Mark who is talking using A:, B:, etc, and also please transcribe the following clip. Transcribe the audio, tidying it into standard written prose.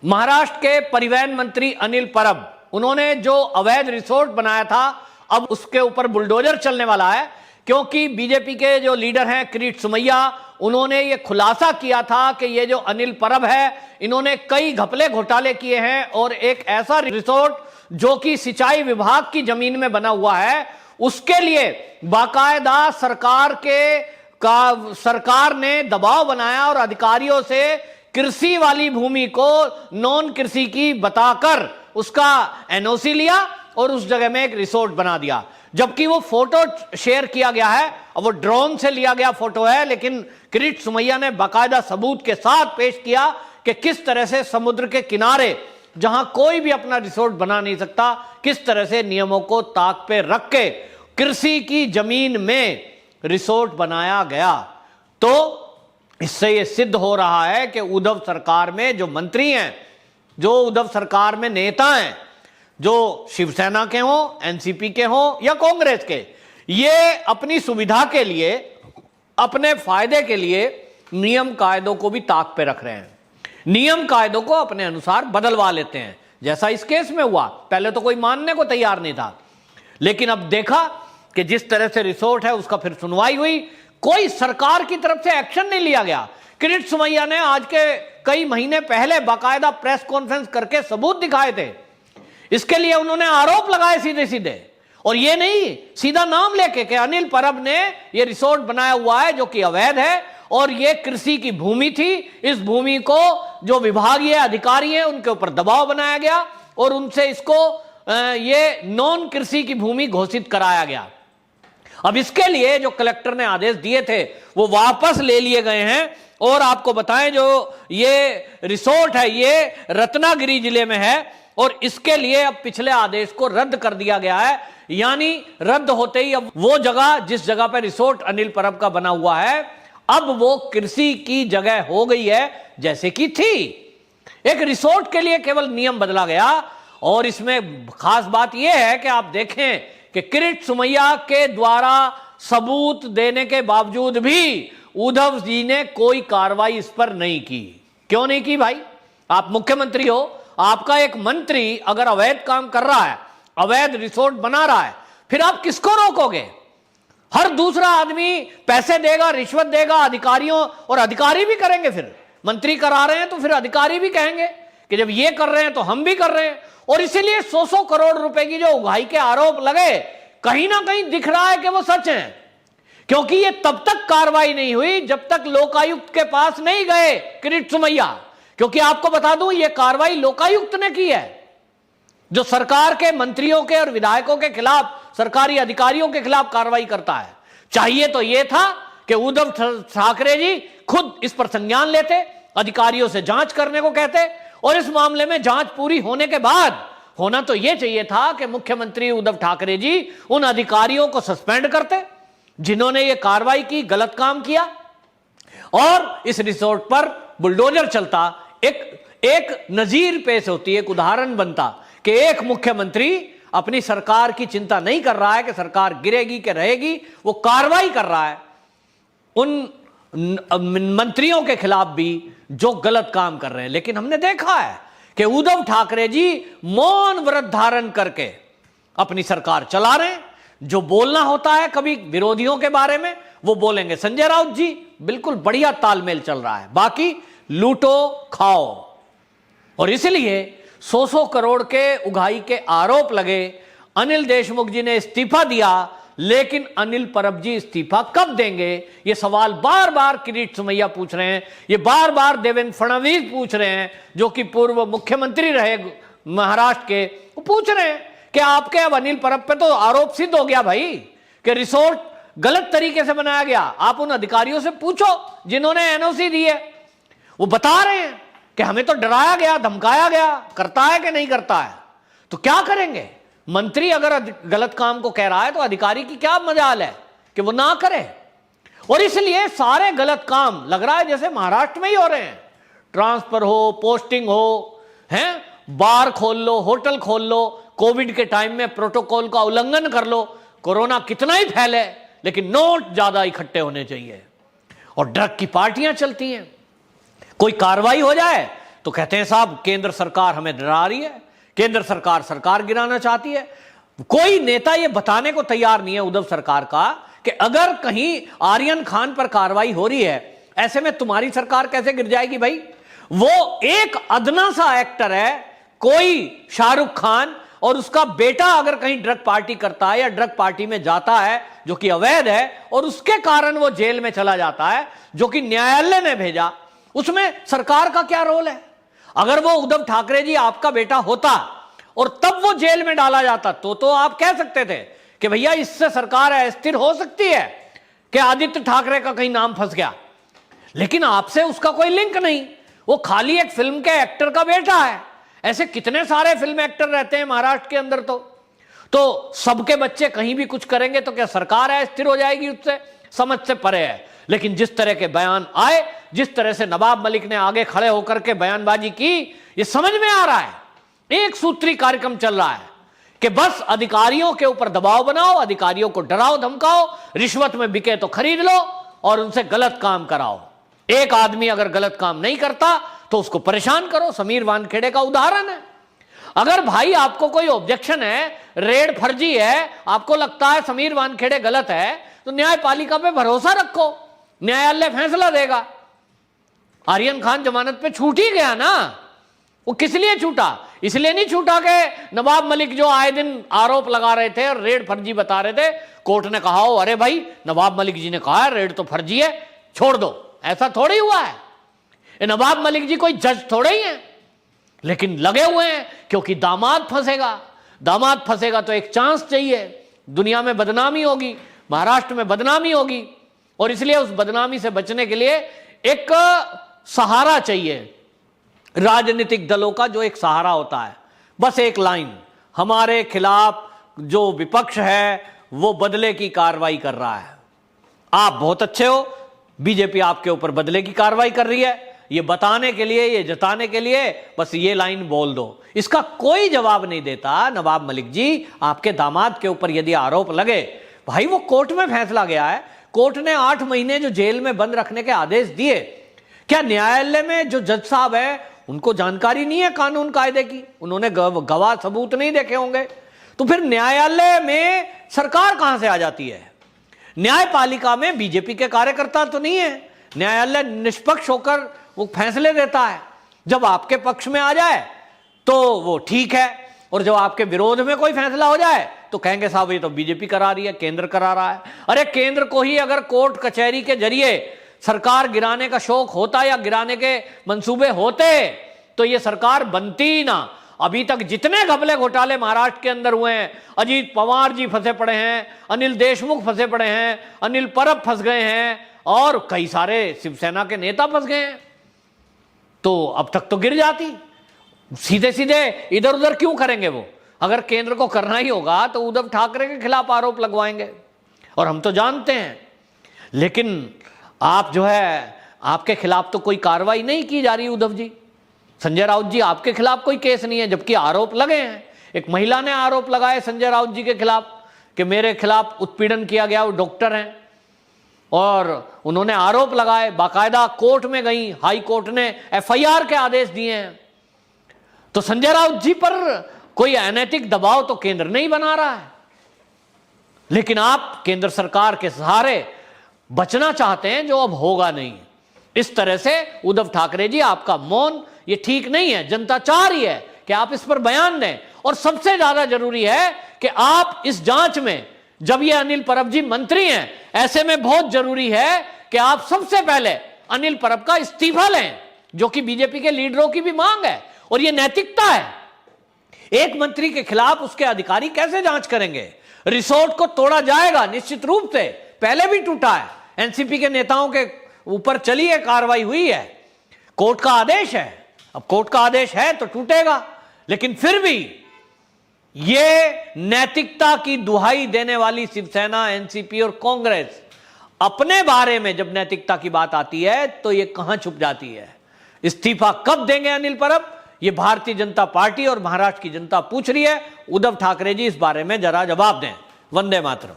A: महाराष्ट्र के परिवहन मंत्री अनिल परब, उन्होंने जो अवैध रिसोर्ट बनाया था, अब उसके ऊपर बुलडोजर चलने वाला है, क्योंकि बीजेपी के जो लीडर हैं किरीट सोमैया, उन्होंने ये खुलासा किया था कि ये जो अनिल परब है, इन्होंने कई घपले घोटाले किए हैं और एक ऐसा रिसोर्ट जो कि सिंचाई विभाग की जमीन में बना हुआ है, उसके लिए बाकायदा सरकार ने दबाव बनाया और अधिकारियों से कृषि वाली भूमि को नॉन कृषि की बताकर उसका एनओसी लिया और उस जगह में एक रिसोर्ट बना दिया। जबकि वो फोटो शेयर किया गया है और वो ड्रोन से लिया गया फोटो है, लेकिन किरीट सोमैया ने बाकायदा सबूत के साथ पेश किया कि किस तरह से समुद्र के किनारे, जहां कोई भी अपना रिसोर्ट बना नहीं सकता, किस तरह से नियमों को ताक पे रख के कृषि की जमीन में रिसोर्ट बनाया गया। तो इससे यह सिद्ध हो रहा है कि उद्धव सरकार में जो मंत्री हैं, जो उद्धव सरकार में नेता हैं, जो शिवसेना के हों, एनसीपी के हों या कांग्रेस के, ये अपनी सुविधा के लिए, अपने फायदे के लिए नियम कायदों को भी ताक पे रख रहे हैं, नियम कायदों को अपने अनुसार बदलवा लेते हैं। जैसा इस केस में हुआ, पहले तो कोई मानने को तैयार नहीं था, लेकिन अब देखा कि जिस तरह से रिसोर्ट है उसका फिर सुनवाई हुई, कोई सरकार की तरफ से एक्शन नहीं लिया गया। किरीट सोमैया ने आज के कई महीने पहले बाकायदा प्रेस कॉन्फ्रेंस करके सबूत दिखाए थे। इसके लिए उन्होंने आरोप लगाए सीधे सीधे, और ये नहीं सीधा नाम लेके कि अनिल परब ने ये रिसोर्ट बनाया हुआ है जो कि अवैध है और ये कृषि की भूमि थी। इस भूमि को जो विभागीय अधिकारी हैं उनके ऊपर दबाव बनाया गया और उनसे इसको ये नॉन कृषि की भूमि घोषित कराया गया। अब इसके लिए जो कलेक्टर ने आदेश दिए थे वो वापस ले लिए गए हैं। और आपको बताएं, जो ये रिसोर्ट है ये रत्नागिरी जिले में है और इसके लिए अब पिछले आदेश को रद्द कर दिया गया है। यानी रद्द होते ही अब वो जगह, जिस जगह पर रिसोर्ट अनिल परब का बना हुआ है, अब वो कृषि की जगह हो गई है जैसे कि थी। एक रिसोर्ट के लिए केवल नियम बदला गया। और इसमें खास बात यह है कि आप देखें कि किरीट सोमैया के द्वारा सबूत देने के बावजूद भी उद्धव जी ने कोई कार्रवाई इस पर नहीं की। क्यों नहीं की भाई? आप मुख्यमंत्री हो, आपका एक मंत्री अगर अवैध काम कर रहा है, अवैध रिसोर्ट बना रहा है, फिर आप किसको रोकोगे? हर दूसरा आदमी पैसे देगा, रिश्वत देगा अधिकारियों, और अधिकारी भी करेंगे। फिर मंत्री करा रहे हैं तो फिर अधिकारी भी कहेंगे कि जब ये कर रहे हैं तो हम भी कर रहे हैं। और इसीलिए 100 करोड़ रुपए की जो उगाही के आरोप लगे, कहीं ना कहीं दिख रहा है कि वो सच है, क्योंकि ये तब तक कार्रवाई नहीं हुई जब तक लोकायुक्त के पास नहीं गए किरीट सोमैया। क्योंकि आपको बता दूं, ये कार्रवाई लोकायुक्त ने की है, जो सरकार के मंत्रियों के और विधायकों के खिलाफ, सरकारी अधिकारियों के खिलाफ कार्रवाई करता है। चाहिए तो यह था कि उद्धव ठाकरे जी खुद इस पर संज्ञान लेते, अधिकारियों से जांच करने को कहते, और इस मामले में जांच पूरी होने के बाद होना तो यह चाहिए था कि मुख्यमंत्री उद्धव ठाकरे जी उन अधिकारियों को सस्पेंड करते जिन्होंने यह कार्रवाई की, गलत काम किया, और इस रिसोर्ट पर बुलडोजर चलता। एक नजीर पेश होती, एक उदाहरण बनता कि एक मुख्यमंत्री अपनी सरकार की चिंता नहीं कर रहा है कि सरकार गिरेगी कि रहेगी, वो कार्रवाई कर रहा है उन मंत्रियों के खिलाफ भी जो गलत काम कर रहे हैं। लेकिन हमने देखा है कि उद्धव ठाकरे जी मौन व्रत धारण करके अपनी सरकार चला रहे हैं। जो बोलना होता है कभी विरोधियों के बारे में, वो बोलेंगे संजय राउत जी, बिल्कुल बढ़िया तालमेल चल रहा है, बाकी लूटो खाओ। और इसलिए 100 करोड़ के उगाही के आरोप लगे। अनिल देशमुख जी ने इस्तीफा दिया, लेकिन अनिल परब जी इस्तीफा कब देंगे, ये सवाल बार बार किरीट सोमैया पूछ रहे हैं, ये बार बार देवेंद्र फडणवीस पूछ रहे हैं, जो कि पूर्व मुख्यमंत्री रहे महाराष्ट्र के, वो पूछ रहे हैं कि आपके अब अनिल परब पे तो आरोप सिद्ध हो गया भाई कि रिसोर्ट गलत तरीके से बनाया गया। आप उन अधिकारियों से पूछो जिन्होंने एनओसी दी है, वो बता रहे हैं कि हमें तो डराया गया, धमकाया गया, करता है कि नहीं करता है। तो क्या करेंगे? मंत्री अगर गलत काम को कह रहा है तो अधिकारी की क्या मजाल है कि वो ना करे। और इसलिए सारे गलत काम लग रहा है जैसे महाराष्ट्र में ही हो रहे हैं। ट्रांसफर हो, पोस्टिंग हो, हैं, बार खोल लो, होटल खोल लो, कोविड के टाइम में प्रोटोकॉल का उल्लंघन कर लो, कोरोना कितना ही फैले, लेकिन नोट ज्यादा इकट्ठे होने चाहिए। और ड्रग की पार्टियां चलती हैं, कोई कार्रवाई हो जाए तो कहते हैं साहब केंद्र सरकार हमें डरा रही है, केंद्र सरकार गिराना चाहती है। कोई नेता ये बताने को तैयार नहीं है उद्धव सरकार का कि अगर कहीं आर्यन खान पर कार्रवाई हो रही है, ऐसे में तुम्हारी सरकार कैसे गिर जाएगी भाई। वो एक अदना सा एक्टर है, कोई शाहरुख खान, और उसका बेटा अगर कहीं ड्रग पार्टी करता है या ड्रग पार्टी में जाता है जो कि अवैध है और उसके कारण वो जेल में चला जाता है, जो कि न्यायालय ने भेजा, उसमें सरकार का क्या रोल है। अगर वो उद्धव ठाकरे जी आपका बेटा होता और तब वो जेल में डाला जाता तो आप कह सकते थे कि भैया इससे सरकार अस्थिर हो सकती है कि आदित्य ठाकरे का कहीं नाम फंस गया। लेकिन आपसे उसका कोई लिंक नहीं, वो खाली एक फिल्म के एक्टर का बेटा है। ऐसे कितने सारे फिल्म एक्टर रहते हैं महाराष्ट्र के अंदर। तो सबके बच्चे कहीं भी कुछ करेंगे तो क्या सरकार है स्थिर हो जाएगी, उससे समझ से परे है। लेकिन जिस तरह के बयान आए, जिस तरह से नवाब मलिक ने आगे खड़े होकर के बयानबाजी की, ये समझ में आ रहा है एक सूत्री कार्यक्रम चल रहा है कि बस अधिकारियों के ऊपर दबाव बनाओ, अधिकारियों को डराओ धमकाओ, रिश्वत में बिके तो खरीद लो और उनसे गलत काम कराओ। एक आदमी अगर गलत काम नहीं करता तो उसको परेशान करो। समीर वानखेड़े का उदाहरण है। अगर भाई आपको कोई ऑब्जेक्शन है, रेड फर्जी है, आपको लगता है समीर वानखेड़े गलत है, तो न्यायपालिका पे भरोसा रखो, न्यायालय फैसला देगा। आर्यन खान जमानत पे छूट ही गया ना। वो किस लिए छूटा? इसलिए नहीं छूटा कि नवाब मलिक जो आए दिन आरोप लगा रहे थे और रेड फर्जी बता रहे थे, कोर्ट ने कहा हो अरे भाई नवाब मलिक जी ने कहा है रेड तो फर्जी है, छोड़ दो। ऐसा थोड़ी हुआ है। ये नवाब मलिक जी कोई जज थोड़े ही हैं, लेकिन लगे हुए हैं क्योंकि दामाद फंसेगा। दामाद फंसेगा तो एक चांस चाहिए, दुनिया में बदनामी होगी, महाराष्ट्र में बदनामी होगी, और इसलिए उस बदनामी से बचने के लिए एक सहारा चाहिए। राजनीतिक दलों का जो एक सहारा होता है, बस एक लाइन, हमारे खिलाफ जो विपक्ष है वो बदले की कार्रवाई कर रहा है, आप बहुत अच्छे हो, बीजेपी आपके ऊपर बदले की कार्रवाई कर रही है, ये बताने के लिए, ये जताने के लिए बस ये लाइन बोल दो। इसका कोई जवाब नहीं देता नवाब मलिक जी। आपके दामाद के ऊपर यदि आरोप लगे, भाई वो कोर्ट में फैसला गया है, कोर्ट ने 8 महीने जो जेल में बंद रखने के आदेश दिए, क्या न्यायालय में जो जज साहब है उनको जानकारी नहीं है कानून कायदे की? उन्होंने गवाह सबूत नहीं देखे होंगे, तो फिर न्यायालय में सरकार कहां से आ जाती है? न्यायपालिका में बीजेपी के कार्यकर्ता तो नहीं है, न्यायालय निष्पक्ष होकर वो फैसले देता है। जब आपके पक्ष में आ जाए तो वो ठीक है, और जब आपके विरोध में कोई फैसला हो जाए तो कहेंगे साहब ये तो बीजेपी करा रही है, केंद्र करा रहा है। अरे केंद्र को ही अगर कोर्ट कचहरी के जरिए सरकार गिराने का शौक होता या गिराने के मंसूबे होते तो ये सरकार बनती ही ना। अभी तक जितने घपले घोटाले महाराष्ट्र के अंदर हुए हैं, अजीत पवार जी फंसे पड़े हैं, अनिल देशमुख फंसे पड़े हैं, अनिल परब फंस गए हैं, और कई सारे शिवसेना के नेता फंस गए हैं, तो अब तक तो गिर जाती। सीधे सीधे इधर उधर क्यों करेंगे वो? अगर केंद्र को करना ही होगा तो उद्धव ठाकरे के खिलाफ आरोप लगवाएंगे, और हम तो जानते हैं। लेकिन आप जो है, आपके खिलाफ तो कोई कार्रवाई नहीं की जा रही उद्धव जी। संजय राउत जी आपके खिलाफ कोई केस नहीं है, जबकि आरोप लगे हैं। एक महिला ने आरोप लगाए संजय राउत जी के खिलाफ कि मेरे खिलाफ उत्पीड़न किया गया, वो डॉक्टर हैं, और उन्होंने आरोप लगाए, बाकायदा कोर्ट में गई, हाई कोर्ट ने FIR के आदेश दिए हैं। तो संजय राउत जी पर कोई अनैतिक दबाव तो केंद्र नहीं बना रहा है, लेकिन आप केंद्र सरकार के सहारे बचना चाहते हैं, जो अब होगा नहीं। इस तरह से उद्धव ठाकरे जी आपका मौन ये ठीक नहीं है। जनता चाह रही है कि आप इस पर बयान दें, और सबसे ज्यादा जरूरी है कि आप इस जांच में, जब ये अनिल परब जी मंत्री हैं, ऐसे में बहुत जरूरी है कि आप सबसे पहले अनिल परब का इस्तीफा लें, जो कि बीजेपी के लीडरों की भी मांग है, और ये नैतिकता है। एक मंत्री के खिलाफ उसके अधिकारी कैसे जांच करेंगे? रिसोर्ट को तोड़ा जाएगा निश्चित रूप से, पहले भी टूटा है, एनसीपी के नेताओं के ऊपर चली है, कार्रवाई हुई है, कोर्ट का आदेश है। अब कोर्ट का आदेश है तो टूटेगा, लेकिन फिर भी ये नैतिकता की दुहाई देने वाली शिवसेना, एनसीपी और कांग्रेस अपने बारे में जब नैतिकता की बात आती है तो ये कहां छुप जाती है। इस्तीफा कब देंगे अनिल परब, ये भारतीय जनता पार्टी और महाराष्ट्र की जनता पूछ रही है। उद्धव ठाकरे जी इस बारे में जरा जवाब दें। वंदे मातरम।